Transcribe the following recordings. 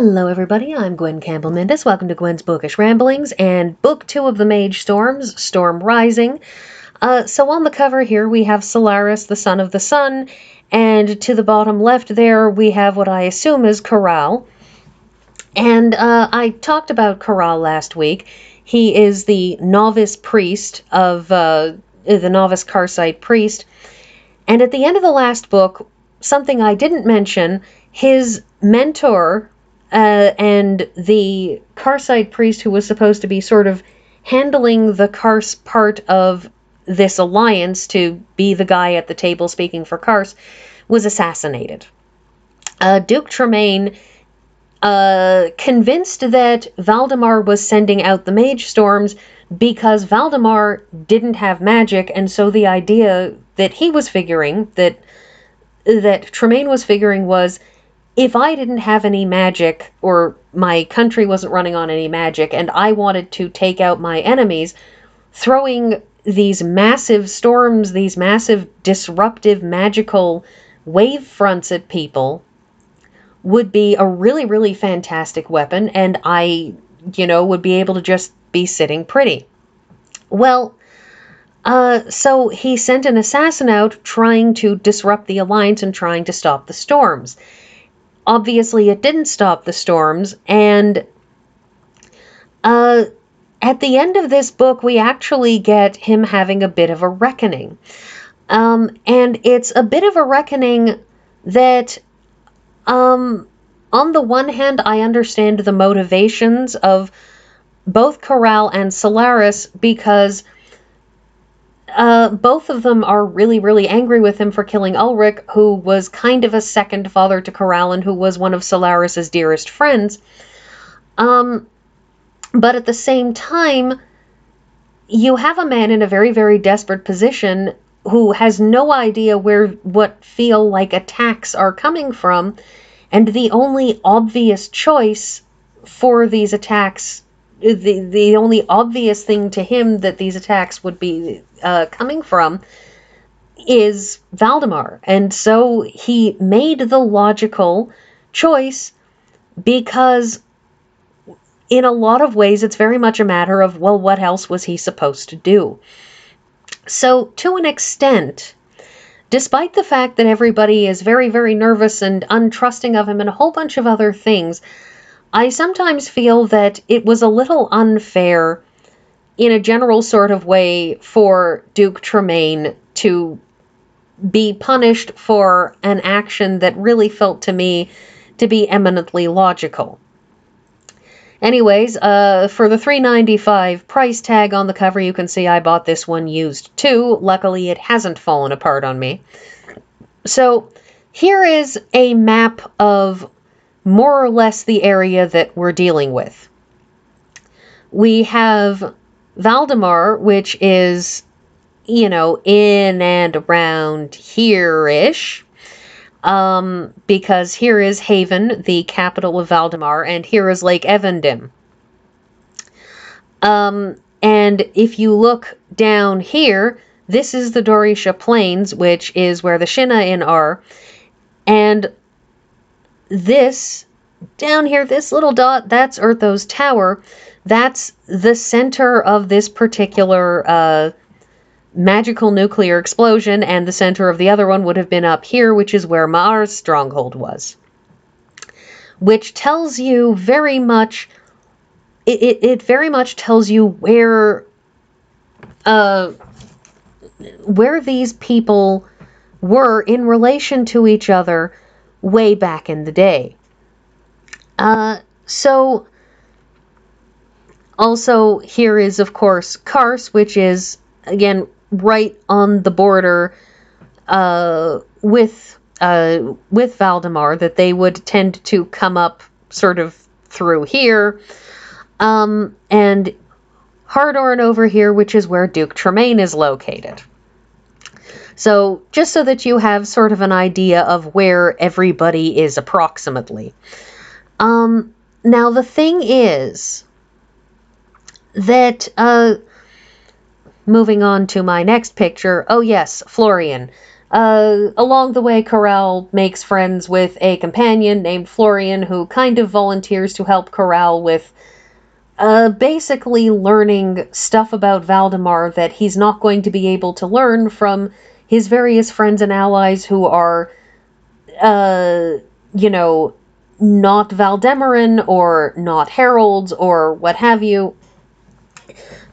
Hello everybody, I'm Gwen Campbell-Mindes. Welcome to Gwen's Bookish Ramblings and Book 2 of the Mage Storms, Storm Rising. So on the cover here we have Solaris, the son of the sun, and to the bottom left there we have what I assume is Karal. And I talked about Karal last week. He is the novice priest of, the novice Karsite priest. And at the end of the last book, something I didn't mention, his mentor and the Karsite priest who was supposed to be sort of handling the Kars part of this alliance, to be the guy at the table speaking for Kars, was assassinated. Duke Tremane, convinced that Valdemaran was sending out the Mage Storms because Valdemaran didn't have magic, and so the idea that he was figuring, that Tremane was figuring, was, if I didn't have any magic, or my country wasn't running on any magic, and I wanted to take out my enemies, throwing these massive storms, these massive disruptive magical wave fronts at people would be a really, really fantastic weapon, and I, would be able to just be sitting pretty. Well, so he sent an assassin out trying to disrupt the alliance and trying to stop the storms. Obviously, it didn't stop the storms, and at the end of this book, we actually get him having a bit of a reckoning. And it's a bit of a reckoning that, on the one hand, I understand the motivations of both Karal and Solaris, because both of them are really, really angry with him for killing Ulrich, who was kind of a second father to Karal and who was one of Solaris's dearest friends. But at the same time, you have a man in a very, very desperate position who has no idea what feel like attacks are coming from, and the only obvious choice for these attacks, the only obvious thing to him that these attacks would be coming from, is Valdemaran. And so he made the logical choice, because in a lot of ways it's very much a matter of, well, what else was he supposed to do? So to an extent, despite the fact that everybody is very, very nervous and untrusting of him and a whole bunch of other things, I sometimes feel that it was a little unfair, in a general sort of way, for Duke Tremane to be punished for an action that really felt to me to be eminently logical. Anyways, for the $3.95 price tag on the cover, you can see I bought this one used too. Luckily, it hasn't fallen apart on me. So here is a map of more or less the area that we're dealing with. We have Valdemaran, which is, in and around here-ish, because here is Haven, the capital of Valdemaran, and here is Lake Evendim. And if you look down here, this is the Dorisha Plains, which is where the Shina'in are, and this, down here, this little dot, that's Urtho's Tower. That's the center of this particular magical nuclear explosion, and the center of the other one would have been up here, which is where Ma'ar's stronghold was. Which tells you very much, it very much tells you where these people were in relation to each other way back in the day. So also here is, of course, Kars, which is, again, right on the border with Valdemaran, that they would tend to come up sort of through here. And Hardorn over here, which is where Duke Tremane is located. So just so that you have sort of an idea of where everybody is approximately. Now the thing is that, moving on to my next picture, oh yes, Florian. Along the way, Karal makes friends with a companion named Florian, who kind of volunteers to help Karal with basically learning stuff about Valdemar that he's not going to be able to learn from his various friends and allies who are, uh, not Valdemaran or not heralds or what have you.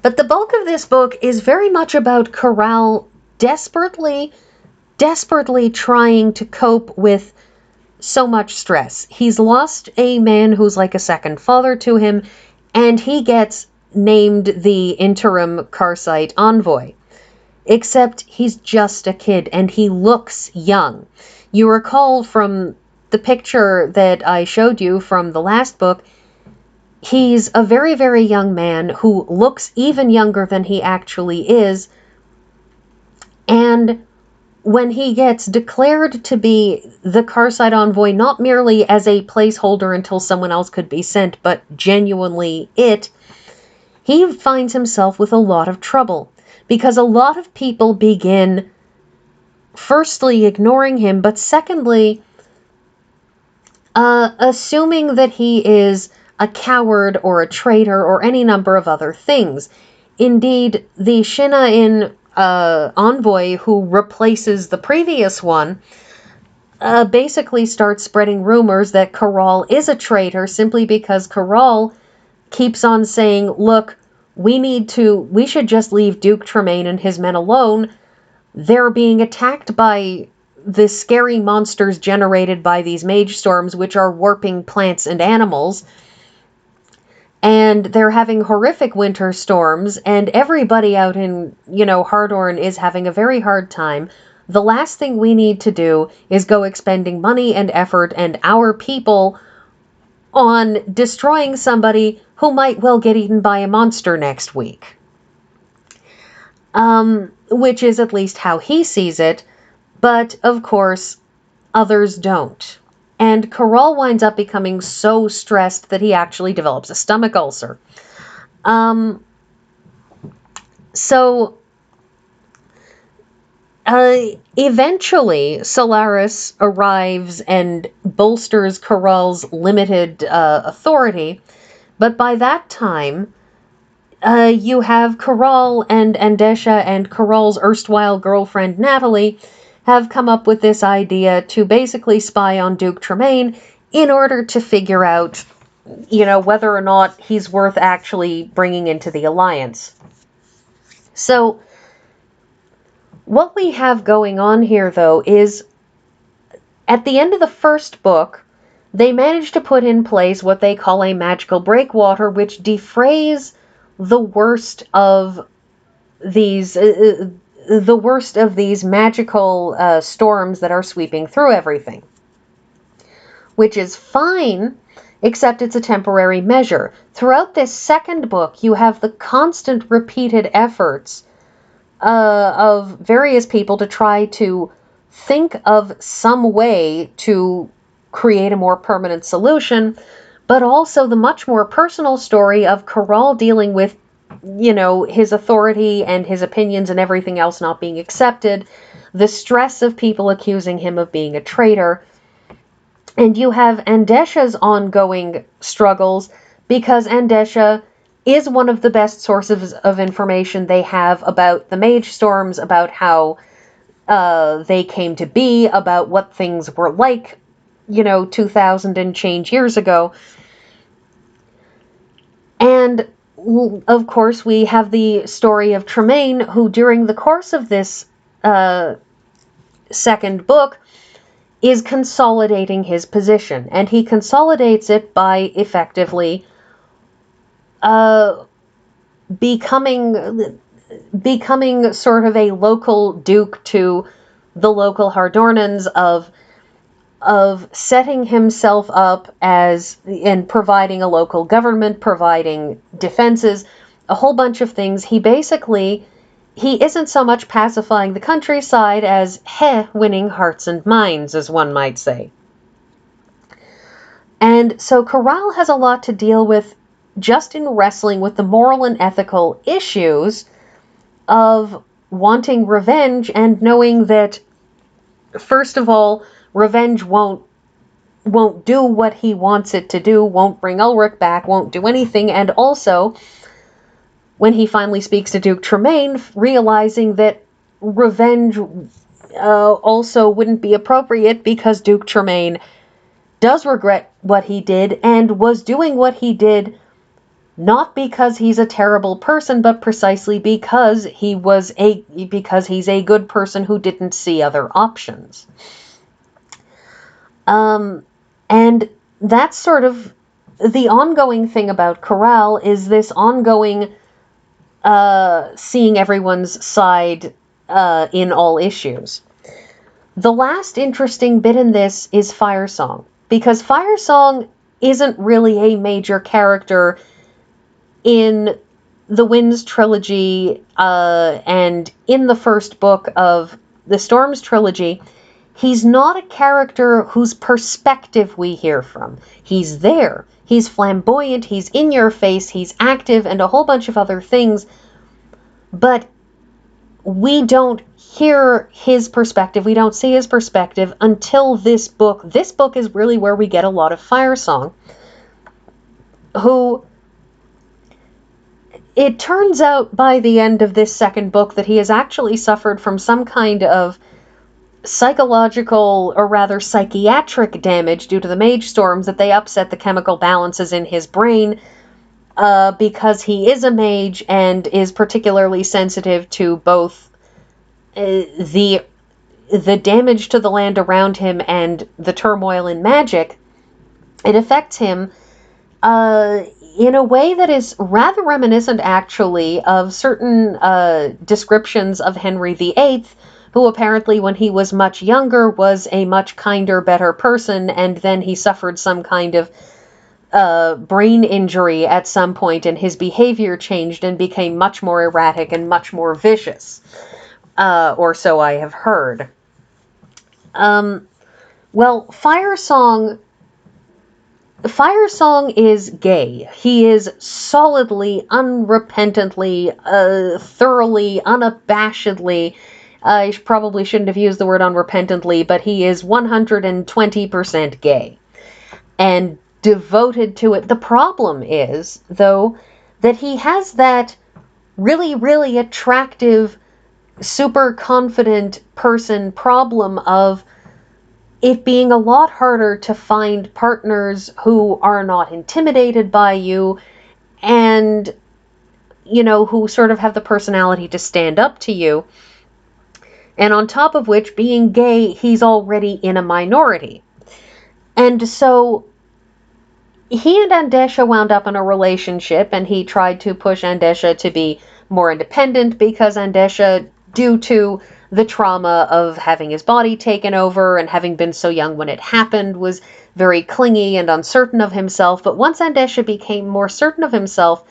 But the bulk of this book is very much about Karal desperately trying to cope with so much stress. He's lost a man who's like a second father to him, and he gets named the interim Karsite envoy. Except he's just a kid, and he looks young. You recall from the picture that I showed you from the last book, he's a very, very young man who looks even younger than he actually is, and when he gets declared to be the Karsite envoy, not merely as a placeholder until someone else could be sent, but genuinely he finds himself with a lot of trouble, because a lot of people begin, firstly, ignoring him, but secondly, assuming that he is a coward or a traitor or any number of other things. Indeed, the Shina envoy who replaces the previous one basically starts spreading rumors that Karal is a traitor simply because Karal keeps on saying, look, we should just leave Duke Tremane and his men alone. They're being attacked by the scary monsters generated by these Mage Storms, which are warping plants and animals. And they're having horrific winter storms, and everybody out in, Hardorn is having a very hard time. The last thing we need to do is go expending money and effort and our people on destroying somebody who might well get eaten by a monster next week. Which is at least how he sees it, but of course, others don't. And Karal winds up becoming so stressed that he actually develops a stomach ulcer. Eventually, Solaris arrives and bolsters Karal's limited authority, but by that time, you have Karal and Andesha and Karal's erstwhile girlfriend Natalie have come up with this idea to basically spy on Duke Tremane in order to figure out, whether or not he's worth actually bringing into the alliance. So, what we have going on here, though, is at the end of the first book, they managed to put in place what they call a magical breakwater, which defrays the worst of these magical storms that are sweeping through everything. Which is fine, except it's a temporary measure. Throughout this second book, you have the constant repeated efforts of various people to try to think of some way to create a more permanent solution, but also the much more personal story of Karal dealing with, his authority and his opinions and everything else not being accepted, the stress of people accusing him of being a traitor. And you have Andesha's ongoing struggles because Andesha is one of the best sources of information they have about the Mage Storms, about how they came to be, about what things were like, 2,000 and change years ago. And, of course, we have the story of Tremane, who during the course of this second book is consolidating his position. And he consolidates it by effectively becoming sort of a local duke to the local Hardornans, of setting himself up as and providing a local government, providing defenses, a whole bunch of things. He isn't so much pacifying the countryside as winning hearts and minds, as one might say. And so Karal has a lot to deal with just in wrestling with the moral and ethical issues of wanting revenge and knowing that first of all, revenge won't do what he wants it to do, won't bring Ulrich back, won't do anything, and also, when he finally speaks to Duke Tremane, realizing that revenge also wouldn't be appropriate because Duke Tremane does regret what he did and was doing what he did not because he's a terrible person, but precisely because he's a good person who didn't see other options. And that's sort of the ongoing thing about Karal, is this ongoing seeing everyone's side in all issues. The last interesting bit in this is Firesong, because Firesong isn't really a major character in the Winds trilogy and in the first book of the Storms trilogy. He's not a character whose perspective we hear from. He's there. He's flamboyant. He's in your face. He's active and a whole bunch of other things. But we don't hear his perspective. We don't see his perspective until this book. This book is really where we get a lot of Firesong, who, it turns out by the end of this second book that he has actually suffered from some kind of psychological, or rather psychiatric damage due to the Mage Storms, that they upset the chemical balances in his brain, because he is a mage and is particularly sensitive to both the damage to the land around him and the turmoil in magic. It affects him in a way that is rather reminiscent, actually, of certain descriptions of Henry VIII, who apparently, when he was much younger, was a much kinder, better person, and then he suffered some kind of brain injury at some point, and his behavior changed and became much more erratic and much more vicious. Or so I have heard. Well, Firesong is gay. He is solidly, unrepentantly, thoroughly, unabashedly, I probably shouldn't have used the word unrepentantly, but he is 120% gay and devoted to it. The problem is, though, that he has that really, really attractive, super confident person problem of it being a lot harder to find partners who are not intimidated by you and, who sort of have the personality to stand up to you. And on top of which, being gay, he's already in a minority. And so he and Andesha wound up in a relationship, and he tried to push Andesha to be more independent because Andesha, due to the trauma of having his body taken over and having been so young when it happened, was very clingy and uncertain of himself. But once Andesha became more certain of himself,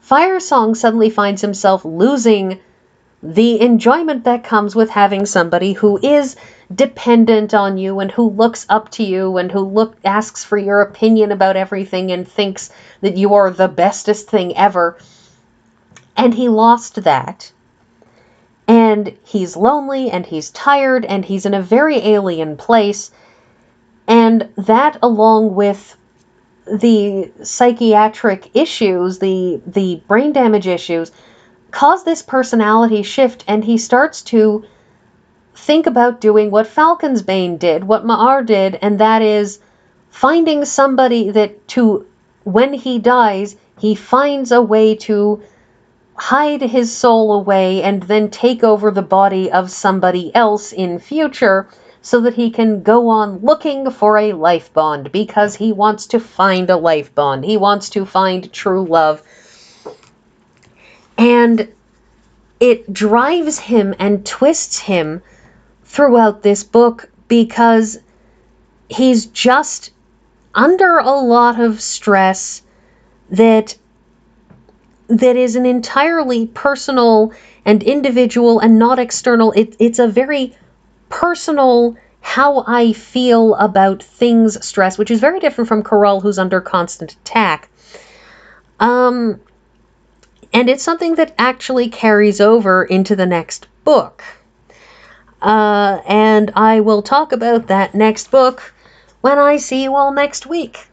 Firesong suddenly finds himself losing the enjoyment that comes with having somebody who is dependent on you and who looks up to you and who asks for your opinion about everything and thinks that you are the bestest thing ever. And he lost that. And he's lonely and he's tired and he's in a very alien place. And that, along with the psychiatric issues, the brain damage issues, cause this personality shift, and he starts to think about doing what Falcon's Bane did, what Ma'ar did, and that is finding somebody when he dies, he finds a way to hide his soul away and then take over the body of somebody else in future so that he can go on looking for a life bond, because he wants to find a life bond. He wants to find true love. And it drives him and twists him throughout this book because he's just under a lot of stress that is an entirely personal and individual and not external. It's a very personal, how I feel about things stress, which is very different from Karal, who's under constant attack. And it's something that actually carries over into the next book. And I will talk about that next book when I see you all next week.